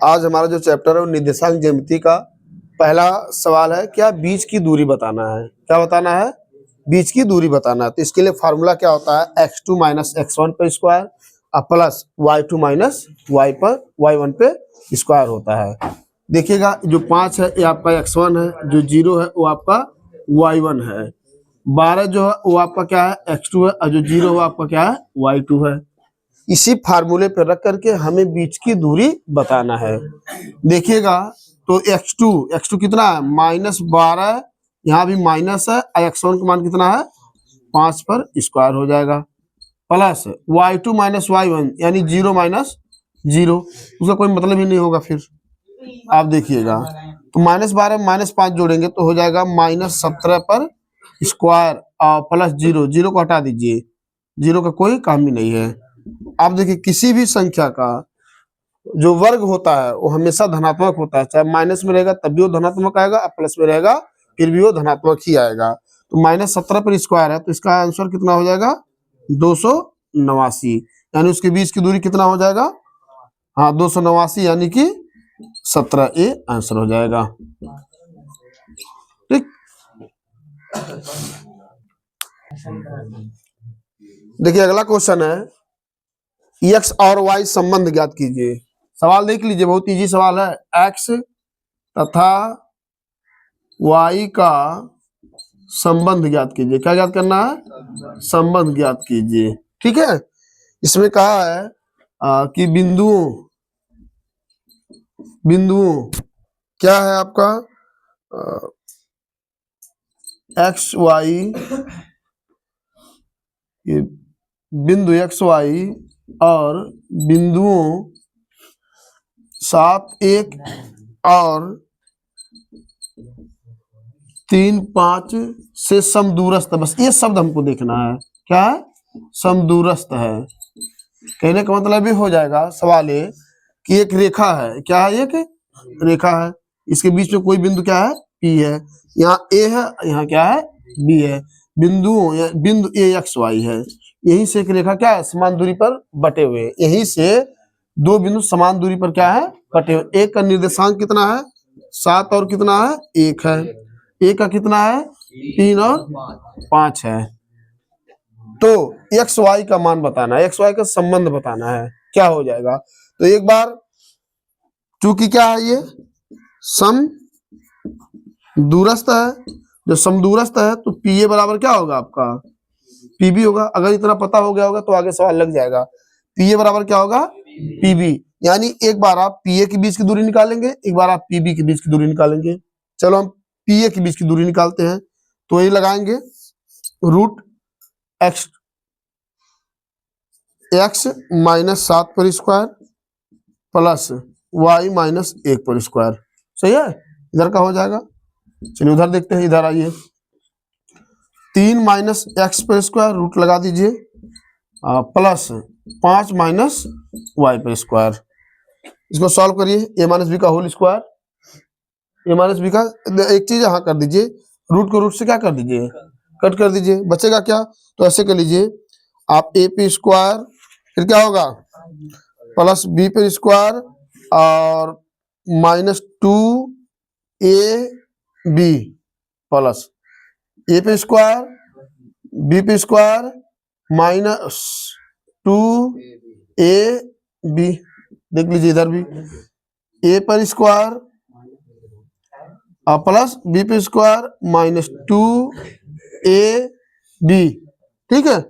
आज हमारा जो चैप्टर है वो निर्देशांक ज्यामिति का पहला सवाल है, क्या बीच की दूरी बताना है। क्या बताना है? बीच की दूरी बताना है। तो इसके लिए फार्मूला क्या होता है, x2 माइनस x1 पर square plus y2 minus y1 पे स्क्वायर होता है। देखिएगा जो 5 है ये आपका x1 है, जो 0 है वो आपका y1 है, 12 जो है वो आपका क्या है x2 है, और जो 0 वो आपका क्या है y2 है। इसी फार्मूले पर रख करके हमें बीच की दूरी बताना है। देखिएगा तो x2 कितना है -12, यहाँ भी माइनस है, और x1 का मान कितना है 5 पर स्क्वायर हो जाएगा, प्लस y2 माइनस y1 यानी 0 माइनस 0, उसका कोई मतलब ही नहीं होगा। फिर आप देखिएगा तो -12 -5 जोड़ेंगे तो हो जाएगा -17 पर स्क्वायर और प्लस 0 को हटा दीजिए, 0 का कोई काम ही नहीं है। आप देखिए किसी भी संख्या का जो वर्ग होता है वो हमेशा धनात्मक होता है, चाहे माइनस में रहेगा तब भी वो धनात्मक आएगा, और प्लस में रहेगा फिर भी वो धनात्मक ही आएगा। तो -17 पर स्क्वायर है तो इसका आंसर कितना हो जाएगा 289, यानी उसके बीच की दूरी कितना हो जाएगा, हाँ 289 यानी कि 17 ए आंसर हो जाएगा। ठीक, देखिए अगला क्वेश्चन है, x और y संबंध ज्ञात कीजिए। सवाल देख लीजिए, बहुत इजी सवाल है। x तथा y का संबंध ज्ञात कीजिए। क्या ज्ञात करना है? संबंध ज्ञात कीजिए। ठीक है, इसमें कहा है कि बिंदुओं क्या है आपका x y, ये बिंदु x y और बिंदुओं 7 1 और 3 5 से समदूरस्थ। बस ये शब्द हमको देखना है, क्या है समदूरस्थ है। कहने का मतलब ये हो जाएगा सवाल ये कि एक रेखा है, क्या है एक रेखा है, इसके बीच में कोई बिंदु क्या है P है, यहाँ A है, यहाँ क्या है B है, बिंदु A x y है, यहीं से एक रेखा क्या है समान दूरी पर बटे हुए, यहीं से दो बिंदु समान दूरी पर क्या है बटे हुए। एक का निर्देशांक कितना है 7 और कितना है 1 है, एक का कितना है 3 और 5 है। तो एक्स वाई का मान बताना है, एक्स वाई का संबंध बताना है, क्या हो जाएगा। तो एक बार चूंकि क्या है ये सम दूरस्थ है, जो समदूरस्थ है तो पी ए बराबर क्या होगा आपका पी बी होगा। अगर इतना पता हो गया होगा तो आगे सवाल लग जाएगा। पी ए बराबर क्या होगा पी बी, यानी एक बार आप पी ए के बीच की दूरी निकालेंगे, एक बार आप पी बी के बीच की दूरी निकालेंगे। चलो हम पी ए के बीच की दूरी निकालते हैं, तो ये लगाएंगे √x -7 पर स्क्वायर प्लस y -1 पर स्क्वायर। सही है, इधर का हो जाएगा। चलिए उधर देखते हैं, इधर आइए 3 -x पर स्क्वायर रूट लगा दीजिए प्लस 5 -y पर स्क्वायर। इसको सॉल्व करिए, a -b का होल स्क्वायर, a -b का एक चीज यहाँ कर दीजिए, रूट को रूट से क्या कर दीजिए कट कर दीजिए, बचेगा क्या। तो ऐसे कर लीजिए आप a पे स्क्वायर, फिर क्या होगा प्लस b पे स्क्वायर और -2ab प्लस a पे स्क्वायर b पे स्क्वायर -2ab। देख लीजिए इधर भी a पर स्क्वायर प्लस b पे स्क्वायर -2ab। ठीक है,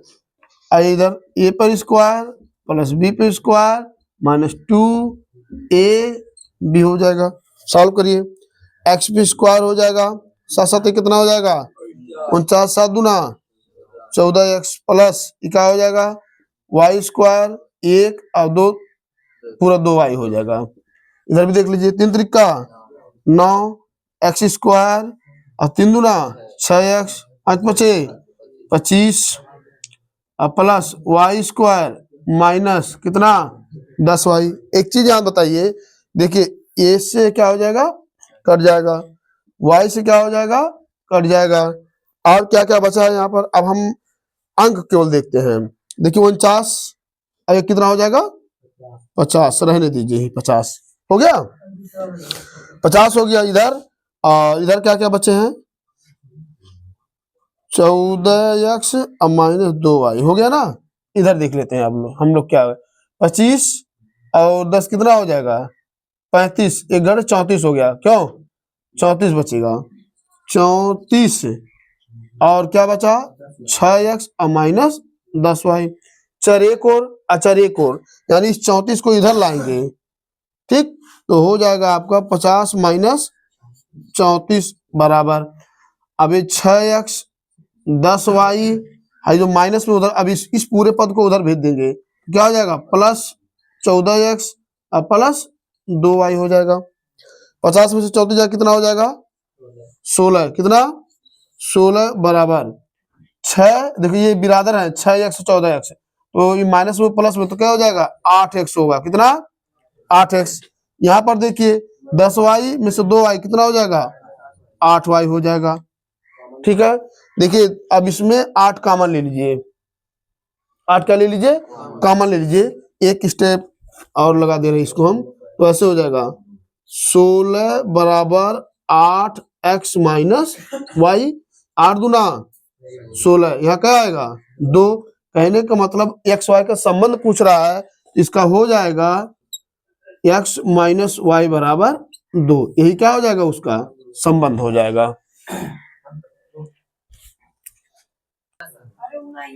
आइए इधर a पर स्क्वायर प्लस b पे स्क्वायर -2ab हो जाएगा। सॉल्व करिए, x पे स्क्वायर हो जाएगा, साथ साथ कितना हो जाएगा 49 7 दूना 14x प्लस क्या हो जाएगा y स्क्वायर 1 और 2 पूरा 2y हो जाएगा। इधर भी देख लीजिए 3 3 9 x स्क्वायर और 3 दूना 6x 5 5 25 plus y square minus कितना 10y। एक चीज यहाँ बताइए, देखिए a से क्या हो जाएगा कट जाएगा, y से क्या हो जाएगा कट जाएगा, और क्या क्या बचा है यहाँ पर। अब हम अंक केवल देखते हैं, देखिए 49 कितना हो जाएगा 50, रहने दीजिए 50। हो गया 50 हो गया इधर। और इधर क्या क्या बचे हैं 14x और -2y हो गया ना। इधर देख लेते हैं हम लोग क्या है 25 और 10 कितना हो जाएगा 35, एक गढ़ 34 हो गया। क्यों 34 बचेगा 34 और क्या बचा 6x और -10y। चर एक और अचर एक और, यानी इस 34 को इधर लाएंगे। ठीक, तो हो जाएगा आपका 50 माइनस 34 बराबर, अब ये 6x 10y है जो माइनस में उधर, अब इस पूरे पद को उधर भेज देंगे, क्या हो जाएगा प्लस 14x और प्लस 2y हो जाएगा। 50 में से 34 जाए कितना हो जाएगा 16, कितना 16 बराबर 6। देखिए ये बिरादर है 6x 14x, तो ये माइनस में प्लस में तो क्या हो जाएगा 8x होगा, कितना 8x। यहाँ पर देखिए 10y में से 2y कितना हो जाएगा 8y हो जाएगा। ठीक है, देखिए अब इसमें 8 कॉमन ले लीजिए, 8 क्या ले लीजिए कॉमन ले लीजिए, एक स्टेप और लगा दे रहे हैं इसको हम, तो ऐसे हो जाएगा 16 बराबर 8x माइनस वाई, 8 दूना 16, यहाँ क्या आएगा 2। कहने का मतलब एक्स वाई का संबंध पूछ रहा है, इसका हो जाएगा x माइनस वाई बराबर 2, यही क्या हो जाएगा उसका संबंध हो जाएगा।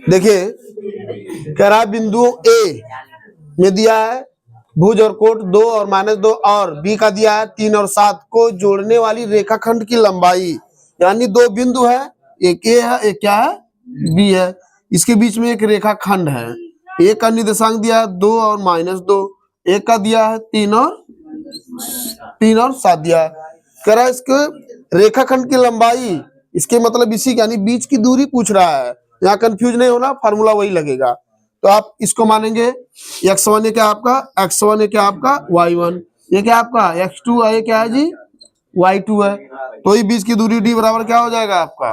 देखिए कह रहा बिंदु ए में दिया है भुज और कोट 2 और -2 और बी का दिया है 3 और 7 को जोड़ने वाली रेखाखंड की लंबाई, यानी 2 बिंदु है, एक ए है एक क्या है बी है, इसके बीच में एक रेखाखंड है। एक का निर्देशांक दिया है 2 और -2, एक का दिया है 3 और 7 दिया है। कह रहा है इसके रेखाखंड की लंबाई, इसके मतलब इसी यानी बीच की दूरी पूछ रहा है। यहाँ कंफ्यूज नहीं होना, फार्मूला वही लगेगा। तो आप इसको मानेंगे x1 ये क्या आपका x1 ये क्या आपका y1, ये क्या आपका x2 है, ये क्या है जी y2 है। तो ये बीच की दूरी d बराबर क्या हो जाएगा आपका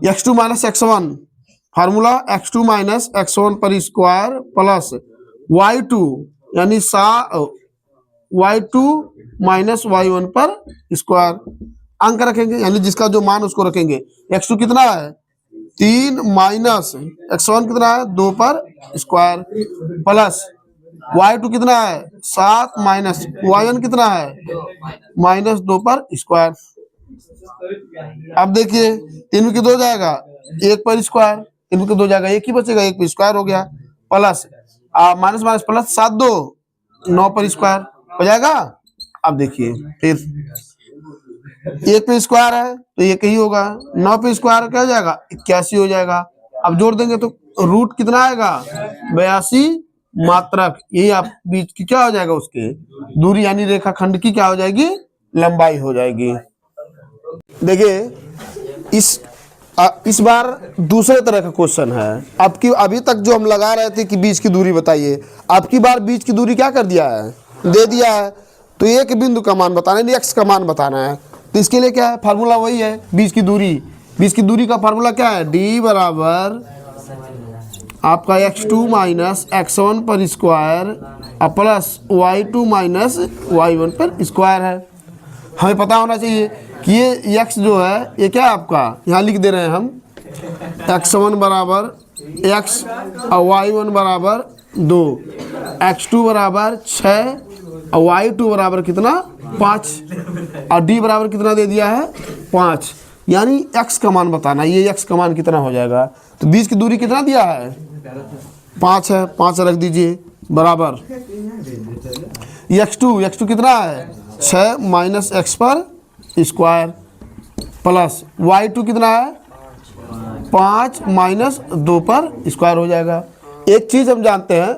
x2 minus x1, formula x2 minus x1 पर स्क्वायर प्लस y2 यानी y2 माइनस y1 पर स्क्वायर, अंक रखेंगे यानी जिसका जो मान उसको रखेंगे। x2 कितना है 3 माइनस x1 कितना है 2 पर स्क्वायर प्लस y2 कितना है 7 माइनस y1 कितना है -2 पर स्क्वायर। अब देखिए 3 में 2 जाएगा 1 पर स्क्वायर, 3 में 2 जाएगा 1 ही बचेगा, 1 पर स्क्वायर हो गया प्लस माइनस माइनस प्लस 7 2 9 पर स्क्वायर हो जाएगा। अब देखिए फिर 1 पे स्क्वायर है तो ये कहीं होगा, 9 पे स्क्वायर क्या हो जाएगा 81 हो जाएगा। अब जोड़ देंगे तो रूट कितना आएगा 82 मात्रक, यही आप बीच की क्या हो जाएगा उसके दूरी यानी रेखाखंड की क्या हो जाएगी लंबाई हो जाएगी। देखिए इस बार दूसरे तरह का क्वेश्चन है। आपकी अभी तक जो हम लगा रहे थे कि बीच की दूरी बताइए, आपकी बार बीच की दूरी क्या कर दिया है दे दिया है, तो एक बिंदु का मान बताना है, एक्स का मान बताना है। तो इसके लिए क्या है फार्मूला वही है बीच की दूरी, बीच की दूरी का फार्मूला क्या है d बराबर आपका x2 माइनस x1 पर square plus y2 minus y1 पर स्क्वायर है। हमें पता होना चाहिए कि ये x जो है ये क्या है आपका, यहाँ लिख दे रहे हैं हम x1 बराबर x और y1 बराबर 2, x2 बराबर 6 और y2 बराबर कितना 5 और d बराबर कितना दे दिया है 5, यानी x का मान बताना, ये x का मान कितना हो जाएगा। तो बीच की दूरी कितना दिया है 5 है, 5 रख दीजिए बराबर x2 कितना है 6 माइनस x पर स्क्वायर प्लस y2 कितना है 5 माइनस 2 पर स्क्वायर हो जाएगा। एक चीज़ हम जानते हैं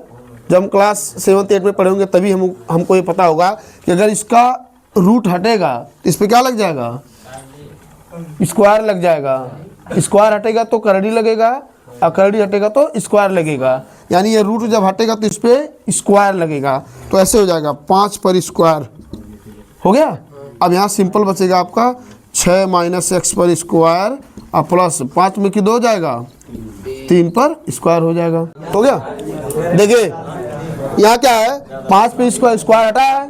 जब हम क्लास 7 8 में पढ़ेंगे तभी हमको ये पता होगा कि अगर इसका रूट हटेगा तो इस पर क्या लग जाएगा स्क्वायर लग जाएगा, स्क्वायर हटेगा तो करड़ी लगेगा और करड़ी हटेगा तो स्क्वायर लगेगा, यानी ये रूट जब हटेगा तो इस पर स्क्वायर लगेगा। तो ऐसे हो जाएगा 5 पर स्क्वायर हो गया। अब यहाँ सिंपल बचेगा आपका 6 माइनस एक्स पर स्क्वायर और प्लस 5 में 2 जाएगा 3 पर स्क्वायर हो जाएगा। हो गया। देखिए यहाँ क्या है 5 पे स्क्वायर हटा है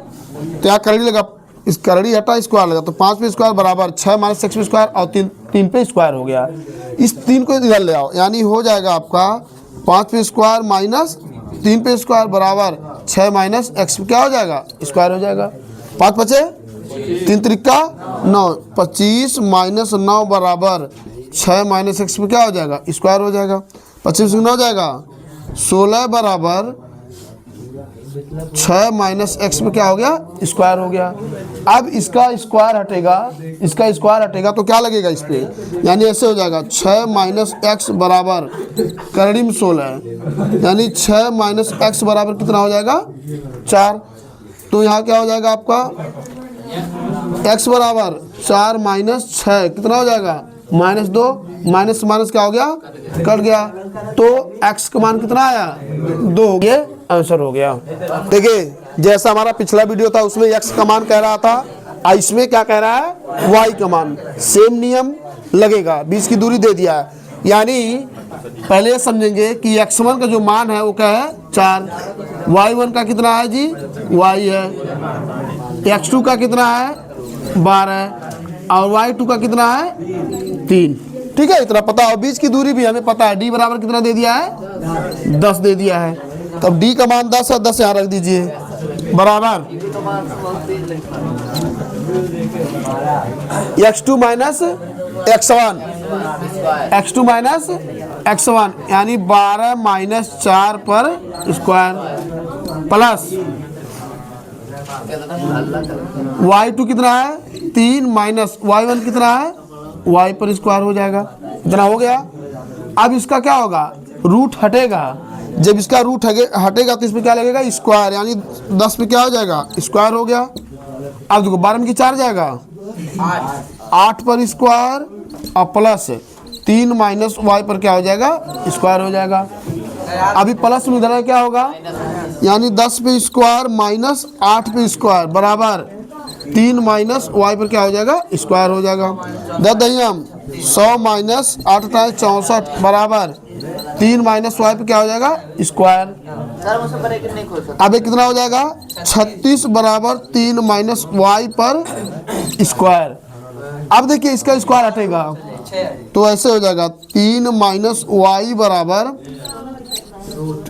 तो यहाँ करड़ी लगा, इस करड़ी हटा स्क्वायर लगा तो 5 पे स्क्वायर बराबर 6 माइनस एक्स पे स्क्वायर और 3 पे स्क्वायर हो गया। इस 3 को इधर ले आओ, यानी हो जाएगा आपका 5 पे स्क्वायर माइनस 3 पे स्क्वायर बराबर 6 माइनस एक्स क्या हो जाएगा स्क्वायर हो जाएगा। 5 बचे 3 त्रिका 9, 25 माइनस 9 बराबर 6 माइनस एक्स में क्या हो जाएगा स्क्वायर हो जाएगा। 25 में 9 हो जाएगा 16 बराबर 6 माइनस एक्स में क्या हो गया स्क्वायर हो गया। अब इसका स्क्वायर हटेगा, इसका स्क्वायर हटेगा तो क्या लगेगा इस पे, यानी ऐसे हो जाएगा 6 माइनस एक्स बराबर करड़ी में 16 यानी 6 माइनस एक्स बराबर कितना हो जाएगा 4। तो यहाँ क्या हो जाएगा आपका x बराबर 4 माइनस 6 कितना हो जाएगा -2, माइनस माइनस क्या हो गया कट गया तो x का मान कितना आया 2 हो गया, आंसर हो गया। देखिए जैसा हमारा पिछला वीडियो था उसमें x का मान कह रहा था, इसमें क्या कह रहा है y का मान, सेम नियम लगेगा। बीच की दूरी दे दिया है, यानी पहले समझेंगे कि x1 का जो मान है वो क्या है 4, y1 का कितना है जी y है, x2 का कितना है 12 और y2 का कितना है 3। ठीक है, इतना पता। और बीच की दूरी भी हमें पता है, d बराबर कितना दे दिया है 10 दे दिया है। तब d का मान 10 है, 10 यहाँ रख दीजिए बराबर x2 minus x1, x2 minus x1 यानी 12 माइनस 4 पर स्क्वायर प्लस y2 कितना है 3 माइनस y1 कितना है y पर स्क्वायर हो जाएगा, इतना हो गया। अब इसका क्या होगा रूट हटेगा, जब इसका रूट हटेगा तो इसमें क्या लगेगा स्क्वायर, यानी 10 में क्या हो जाएगा स्क्वायर हो गया। अब देखो 12 में 4 जाएगा 8 पर स्क्वायर और प्लस 3 माइनस y पर क्या हो जाएगा स्क्वायर हो जाएगा। अभी प्लस में इधर क्या होगा, यानी 10 पे स्क्वायर माइनस 8 पे स्क्वायर बराबर 3 माइनस y पर क्या हो जाएगा स्क्वायर हो जाएगा। 100 माइनस 8 64 बराबर 3 माइनस y पर क्या हो जाएगा स्क्वायर। अब ये कितना हो जाएगा 36 बराबर 3 माइनस y पर स्क्वायर। अब देखिए इसका स्क्वायर हटेगा तो ऐसे हो जाएगा 3 माइनस y बराबर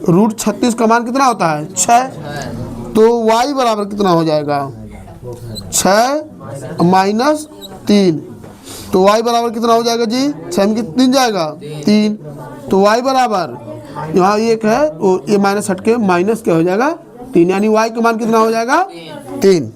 रूट 36 का मान कितना होता है 6, तो y बराबर कितना हो जाएगा 6 माइनस 3, तो y बराबर कितना हो जाएगा जी 6 में 3 जाएगा 3, तो y बराबर यहाँ 1 है तो ये माइनस हट के माइनस क्या हो जाएगा 3, यानी y का मान कितना हो जाएगा 3।